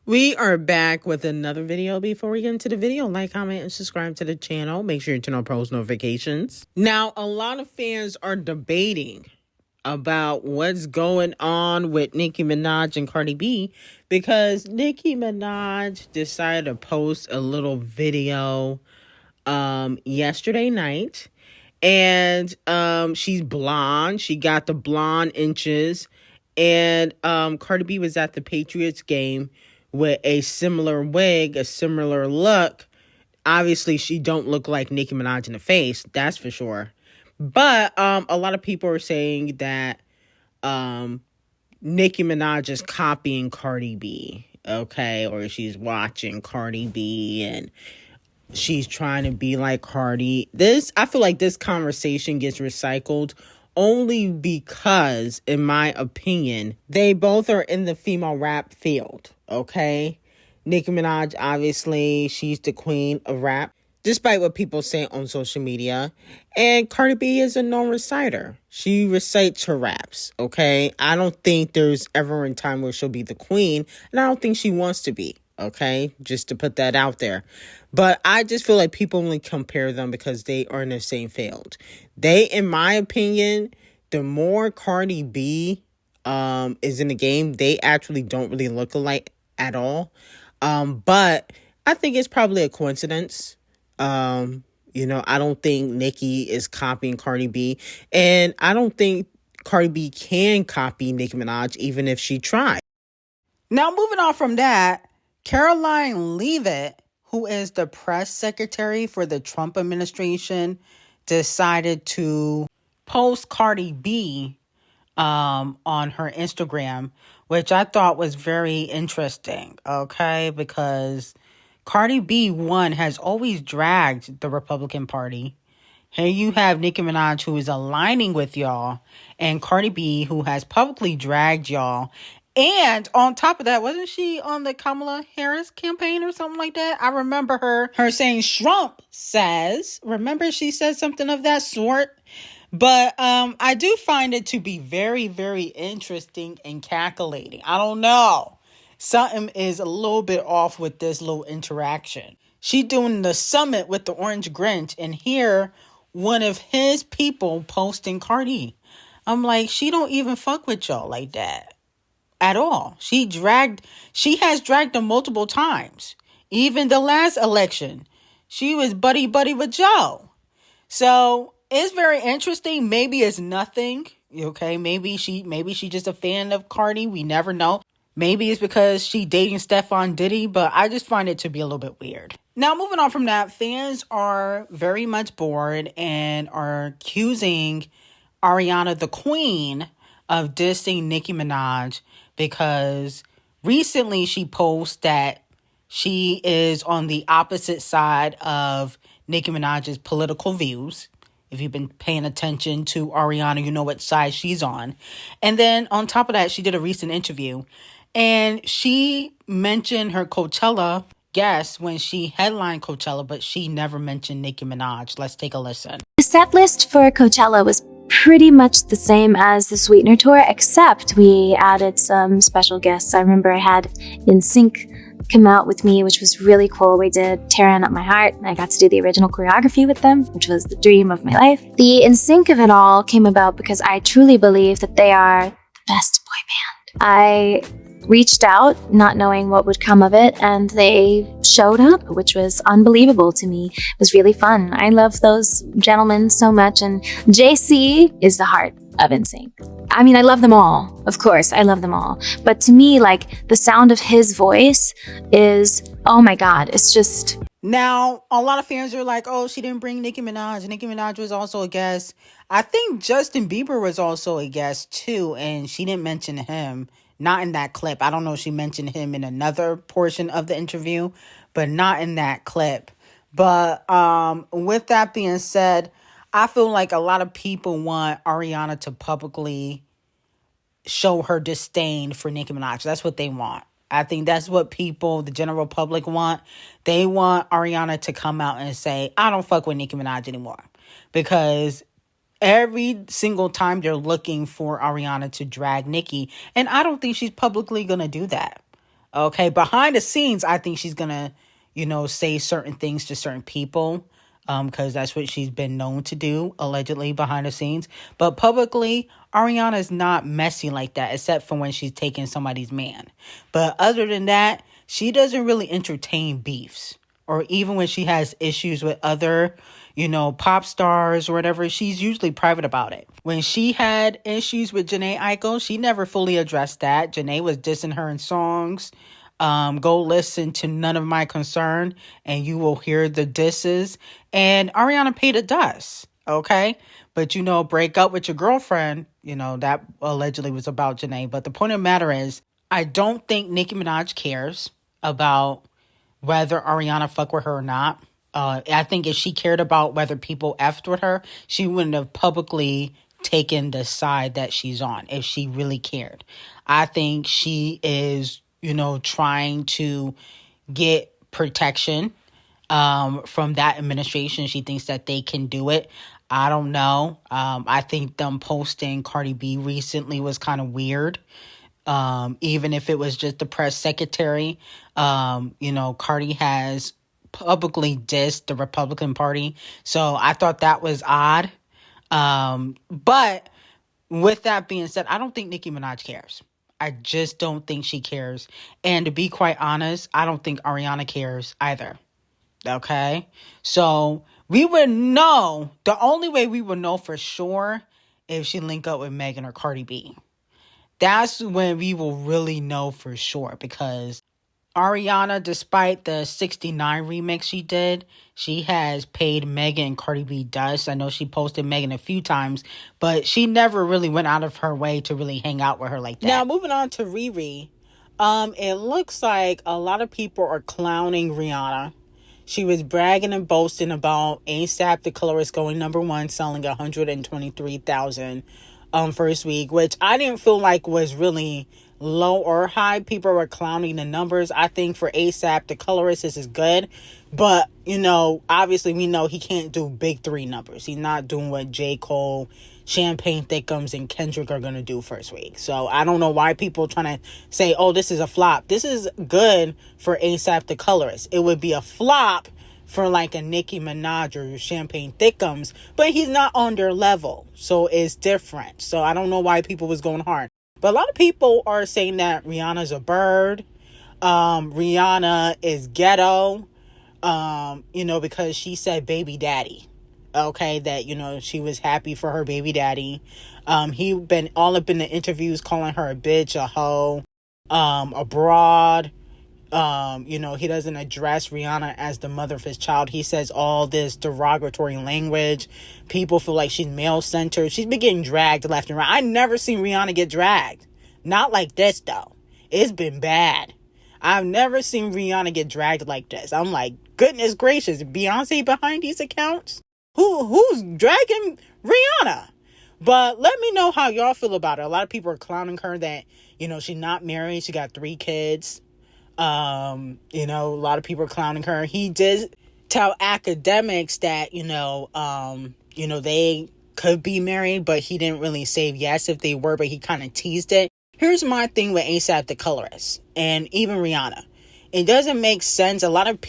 We are back with another video. Before we get into the video, like, comment, and subscribe to the channel. Make sure you turn on post notifications. Now, a lot of fans are debating about what's going on with Nicki Minaj and Cardi B because Nicki Minaj decided to post a little video yesterday night. And she's blonde. She got the blonde inches. And Cardi B was at the Patriots game with a similar wig, a similar look. Obviously, she don't look like Nicki Minaj in the face, that's for sure. But a lot of people are saying that Nicki Minaj is copying Cardi B, okay? Or she's watching Cardi B and she's trying to be like Cardi. I feel like this conversation gets recycled only because, in my opinion, they both are in the female rap field, okay? Nicki Minaj, obviously, she's the queen of rap, despite what people say on social media. And Cardi B is a known reciter. She recites her raps, okay? I don't think there's ever a time where she'll be the queen, and I don't think she wants to be, okay? Just to put that out there. But I just feel like people only compare them because they are in the same field. They, in my opinion, the more Cardi B is in the game, they actually don't really look alike at all. But I think it's probably a coincidence. I don't think Nicki is copying Cardi B. And I don't think Cardi B can copy Nicki Minaj even if she tried. Now, moving on from that, Caroline Leavitt, who is the press secretary for the Trump administration, decided to post Cardi B on her Instagram, which I thought was very interesting, okay? Because Cardi B, one, has always dragged the Republican Party. Here you have Nicki Minaj, who is aligning with y'all, and Cardi B, who has publicly dragged y'all. And on top of that, wasn't she on the Kamala Harris campaign or something like that? I remember her saying Trump says. Remember she said something of that sort? But I do find it to be very, very interesting and calculating. I don't know. Something is a little bit off with this little interaction. She doing the summit with the Orange Grinch, and here one of his people posting Cardi. I'm like, she don't even fuck with y'all like that at all. She has dragged them multiple times. Even the last election, she was buddy with Joe. So it's very interesting. Maybe it's nothing. Okay, maybe she just a fan of Cardi. We never know. Maybe it's because she dating Stefan Diddy, but I just find it to be a little bit weird. Now, moving on from that, fans are very much bored and are accusing Ariana, the queen, of dissing Nicki Minaj because recently she posted that she is on the opposite side of Nicki Minaj's political views. If you've been paying attention to Ariana, you know what side she's on. And then on top of that, she did a recent interview and she mentioned her Coachella guest when she headlined Coachella, but she never mentioned Nicki Minaj. Let's take a listen. The set list for Coachella was pretty much the same as the Sweetener tour, except we added some special guests. I remember I had NSYNC come out with me, which was really cool. We did Tearing Up My Heart, and I got to do the original choreography with them, which was the dream of my life. The NSYNC of it all came about because I truly believe that they are the best boy band. I reached out not knowing what would come of it, and they showed up, which was unbelievable to me. It was really fun. I love those gentlemen so much, and JC is the heart of NSYNC. I mean, I love them all. Of course, I love them all. But to me, like, the sound of his voice is, oh my God, it's just... Now, a lot of fans are like, oh, she didn't bring Nicki Minaj. Nicki Minaj was also a guest. I think Justin Bieber was also a guest too, and she didn't mention him. Not in that clip. I don't know if she mentioned him in another portion of the interview, but not in that clip. But with that being said, I feel like a lot of people want Ariana to publicly show her disdain for Nicki Minaj. That's what they want. I think that's what people, the general public, want. They want Ariana to come out and say, I don't fuck with Nicki Minaj anymore. Because every single time they're looking for Ariana to drag Nicki, and I don't think she's publicly going to do that. Okay, behind the scenes, I think she's gonna, say certain things to certain people, because that's what she's been known to do, allegedly behind the scenes. But publicly, Ariana is not messy like that, except for when she's taking somebody's man. But other than that, she doesn't really entertain beefs, or even when she has issues with other, pop stars or whatever, she's usually private about it. When she had issues with Jhené Aiko, she never fully addressed that. Jhené was dissing her in songs. Go listen to None of My Concern and you will hear the disses. And Ariana paid a dust, okay? But, break up with your girlfriend, that allegedly was about Jhené. But the point of the matter is, I don't think Nicki Minaj cares about whether Ariana fuck with her or not. I think if she cared about whether people effed with her, she wouldn't have publicly taken the side that she's on if she really cared. I think she is, trying to get protection from that administration. She thinks that they can do it. I don't know. I think them posting Cardi B recently was kind of weird. Even if it was just the press secretary, Cardi has publicly dissed the Republican Party. So I thought that was odd. But with that being said, I don't think Nicki Minaj cares. I just don't think she cares. And to be quite honest, I don't think Ariana cares either. Okay? So we would know, the only way we would know for sure if she link up with Megan or Cardi B. That's when we will really know for sure, because Ariana, despite the 69 remix she did, she has paid Megan and Cardi B dust. I know she posted Megan a few times, but she never really went out of her way to really hang out with her like that. Now, moving on to Riri. It looks like a lot of people are clowning Rihanna. She was bragging and boasting about A$AP the Colorist going #1, selling 123,000 first week, which I didn't feel like was really low or high. People were clowning the numbers. I think for A$AP the Colorist, this is good. But, obviously we know he can't do big three numbers. He's not doing what J. Cole, Champagne Thickums, and Kendrick are going to do first week. So I don't know why people are trying to say, oh, this is a flop. This is good for A$AP the Colorist. It would be a flop for like a Nicki Minaj or Champagne Thickums, but he's not on their level. So it's different. So I don't know why people was going hard. But a lot of people are saying that Rihanna's a bird. Rihanna is ghetto. Because she said baby daddy. Okay, that, she was happy for her baby daddy. He been all up in the interviews calling her a bitch, a hoe, a broad. He doesn't address Rihanna as the mother of his child. He says all this derogatory language. People feel like she's male-centered. She's been getting dragged left and right. I never seen Rihanna get dragged. Not like this, though. It's been bad. I've never seen Rihanna get dragged like this. I'm like, goodness gracious, Beyonce behind these accounts? Who's dragging Rihanna? But let me know how y'all feel about it. A lot of people are clowning her that, she's not married. She got 3 kids. A lot of people are clowning her. He did tell academics that, they could be married, but he didn't really say yes if they were, but he kind of teased it. Here's my thing with A$AP the Colorist and even Rihanna. It doesn't make sense. A lot of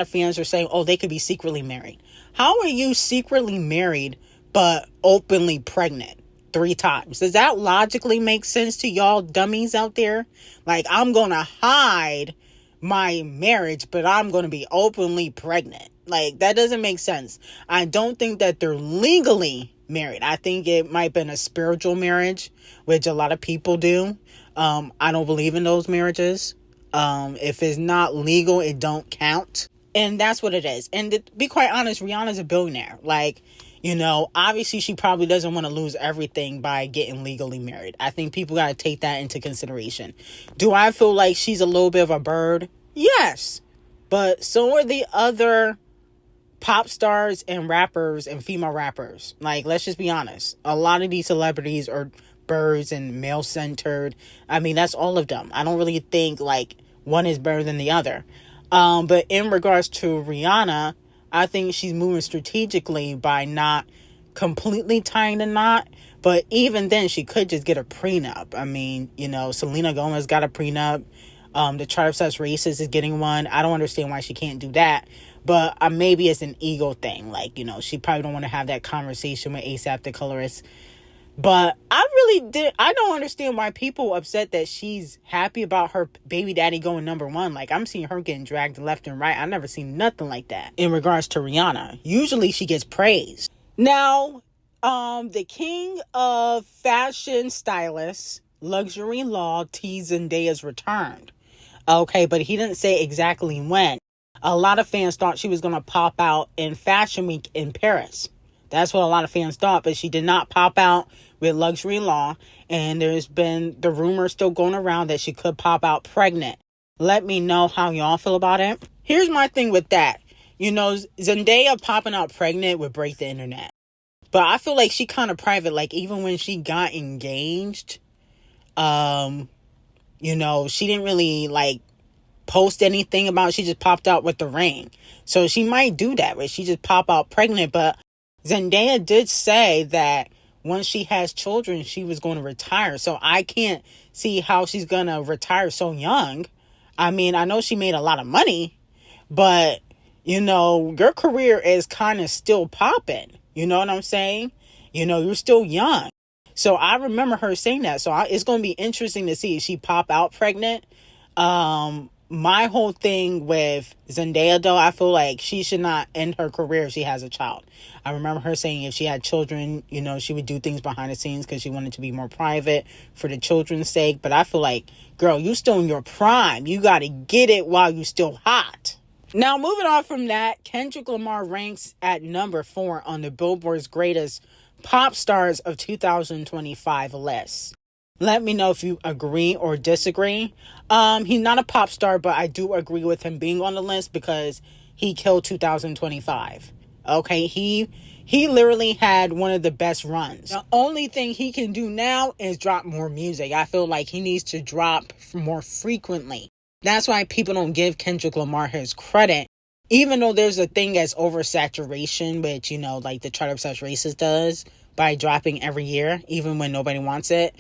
fans are saying, oh, they could be secretly married. How are you secretly married but openly pregnant 3 times? Does that logically make sense to y'all dummies out there? Like, I'm going to hide my marriage, but I'm going to be openly pregnant. Like, that doesn't make sense. I don't think that they're legally married. I think it might have been a spiritual marriage, which a lot of people do. I don't believe in those marriages. If it's not legal, it don't count. And that's what it is. And to be quite honest, Rihanna's a billionaire. Like, obviously she probably doesn't want to lose everything by getting legally married. I think people got to take that into consideration. Do I feel like she's a little bit of a bird? Yes. But so are the other pop stars and rappers and female rappers. Like, let's just be honest. A lot of these celebrities are birds and male-centered. I mean, that's all of them. I don't really think, like, one is better than the other. But in regards to Rihanna, I think she's moving strategically by not completely tying the knot. But even then, she could just get a prenup. I mean, Selena Gomez got a prenup. The chart obsessed racist is getting one. I don't understand why she can't do that. But maybe it's an ego thing. Like, she probably don't want to have that conversation with ASAP the colorist. But I don't understand why people upset that she's happy about her baby daddy going #1. Like, I'm seeing her getting dragged left and right. I've never seen nothing like that in regards to Rihanna. Usually she gets praised. Now, the king of fashion stylists, Luxury Law, teased Zendaya's returned. Okay, but he didn't say exactly when. A lot of fans thought she was going to pop out in Fashion Week in Paris. That's what a lot of fans thought, but she did not pop out with Luxury Law, and there's been the rumor still going around that she could pop out pregnant. Let me know how y'all feel about it. Here's my thing with that. Zendaya popping out pregnant would break the internet. But I feel like she kind of private. Like, even when she got engaged, she didn't really, post anything about it. She just popped out with the ring. So she might do that, where she just pop out pregnant, but Zendaya did say that once she has children, she was going to retire. So I can't see how she's going to retire so young. I mean, I know she made a lot of money, but, your career is kind of still popping. You know what I'm saying? You're still young. So I remember her saying that. So it's going to be interesting to see if she pop out pregnant. My whole thing with Zendaya, though, I feel like she should not end her career if she has a child. I remember her saying if she had children, she would do things behind the scenes because she wanted to be more private for the children's sake. But I feel like, girl, you still in your prime. You got to get it while you still hot. Now, moving on from that, Kendrick Lamar ranks at #4 on the Billboard's greatest pop stars of 2025 list. Let me know if you agree or disagree. He's not a pop star, but I do agree with him being on the list because he killed 2025. Okay, he literally had one of the best runs. The only thing he can do now is drop more music. I feel like he needs to drop more frequently. That's why people don't give Kendrick Lamar his credit. Even though there's a thing as oversaturation, which, the chart obsessed racist does by dropping every year, even when nobody wants it.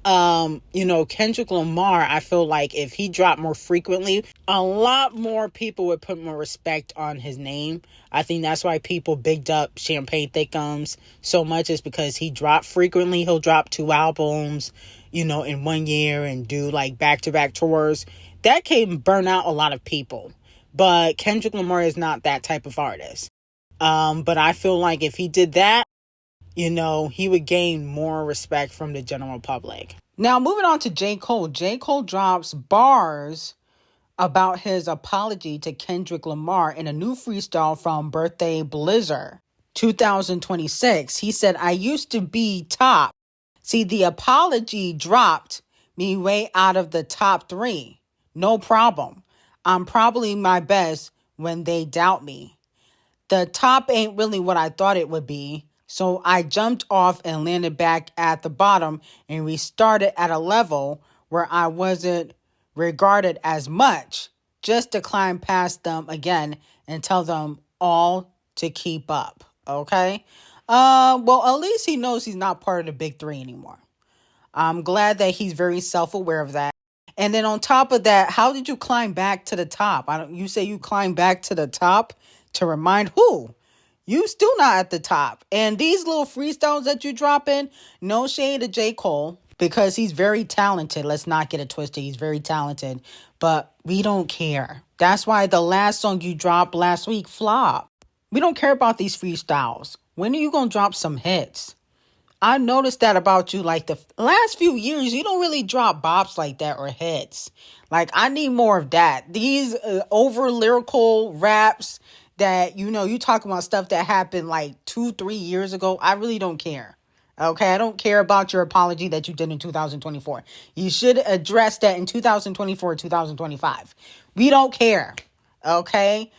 Kendrick Lamar, I feel like if he dropped more frequently, a lot more people would put more respect on his name. I think that's why people bigged up Champagne Thickums so much, is because he dropped frequently. He'll drop 2 albums, in 1 year and do back-to-back tours. That can burn out a lot of people. But Kendrick Lamar is not that type of artist. But I feel like if he did that, he would gain more respect from the general public. Now, moving on to J. Cole. J. Cole drops bars about his apology to Kendrick Lamar in a new freestyle from Birthday Blizzard 2026. He said, "I used to be top. See, the apology dropped me way out of the top 3. No problem. I'm probably my best when they doubt me. The top ain't really what I thought it would be. So I jumped off and landed back at the bottom and restarted at a level where I wasn't regarded as much, just to climb past them again and tell them all to keep up." Okay? Well, at least he knows he's not part of the big 3 anymore. I'm glad that he's very self-aware of that. And then on top of that, how did you climb back to the top? You say you climbed back to the top to remind who? You still not at the top. And these little freestyles that you drop in, no shade to J. Cole, because he's very talented. Let's not get it twisted. He's very talented. But we don't care. That's why the last song you dropped last week flopped. We don't care about these freestyles. When are you going to drop some hits? I noticed that about you, the last few years, you don't really drop bops like that or hits. I need more of that. These over lyrical raps that, you talk about stuff that happened 2-3 years ago. I really don't care. Okay, I don't care about your apology that you did in 2024. You should address that in 2024, 2025. We don't care. Okay,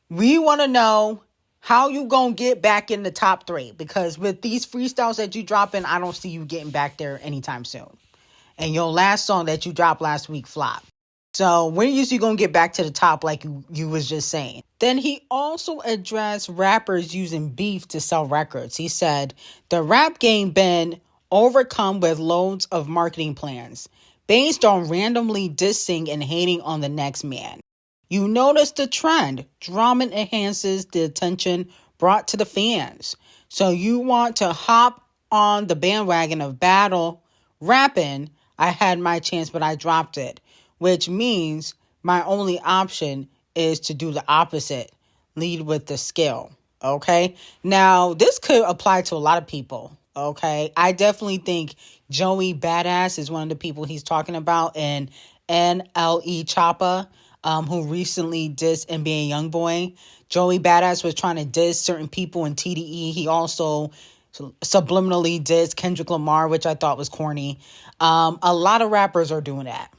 we want to know how you gonna get back in the top 3? Because with these freestyles that you drop in, I don't see you getting back there anytime soon. And your last song that you dropped last week flopped. So when you gonna get back to the top like you was just saying? Then he also addressed rappers using beef to sell records. He said, "The rap game been overcome with loads of marketing plans. based on randomly dissing and hating on the next man. You notice the trend. Drama enhances the attention brought to the fans. So you want to hop on the bandwagon of battle rapping. I had my chance, but I dropped it, which means my only option is to do the opposite, lead with the skill. Okay. Now, this could apply to a lot of people. Okay. I definitely think Joey Badass is one of the people he's talking about, and NLE Choppa, who recently dissed NBA Youngboy. Joey Badass was trying to diss certain people in TDE. He also subliminally dissed Kendrick Lamar, which I thought was corny. A lot of rappers are doing that.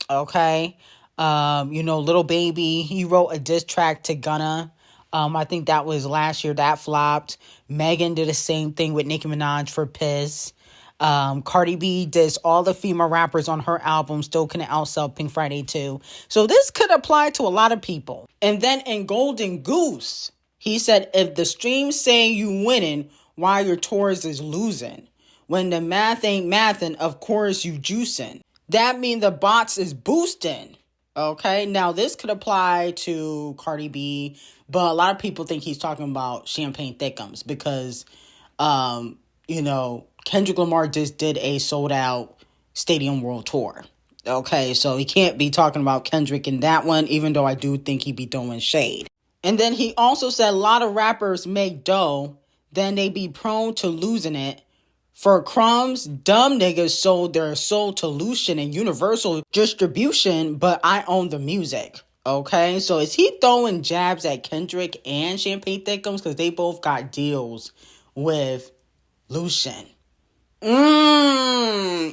Okay. Little Baby, he wrote a diss track to Gunna. I think that was last year. That flopped. Megan did the same thing with Nicki Minaj for Piss. Cardi B dissed all the female rappers on her album, still couldn't outsell Pink Friday 2. So this could apply to a lot of people. And then in Golden Goose, he said, if the streams say you winning, why your tours is losing? When the math ain't mathin', of course you juicing. That mean the bots is boosting. Okay, now this could apply to Cardi B, but a lot of people think he's talking about Champagne Thickums because, Kendrick Lamar just did a sold out Stadium World Tour. Okay, so he can't be talking about Kendrick in that one, even though I do think he'd be throwing shade. And then he also said a lot of rappers make dough, then they be prone to losing it. For crumbs, dumb niggas sold their soul to Lucian and Universal Distribution, but I own the music. Okay, so is he throwing jabs at Kendrick and Champagne Thickums? Because they both got deals with Lucian.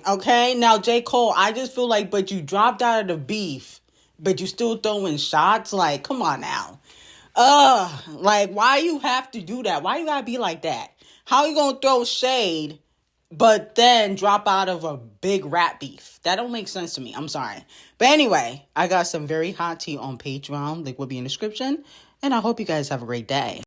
Okay, now J. Cole, I just feel like, but you dropped out of the beef, but you still throwing shots? Like, come on now. Why you have to do that? Why you gotta be like that? How you gonna throw shade but then drop out of a big rap beef? That don't make sense to me. I'm sorry. But anyway, I got some very hot tea on Patreon. Link will be in the description. And I hope you guys have a great day.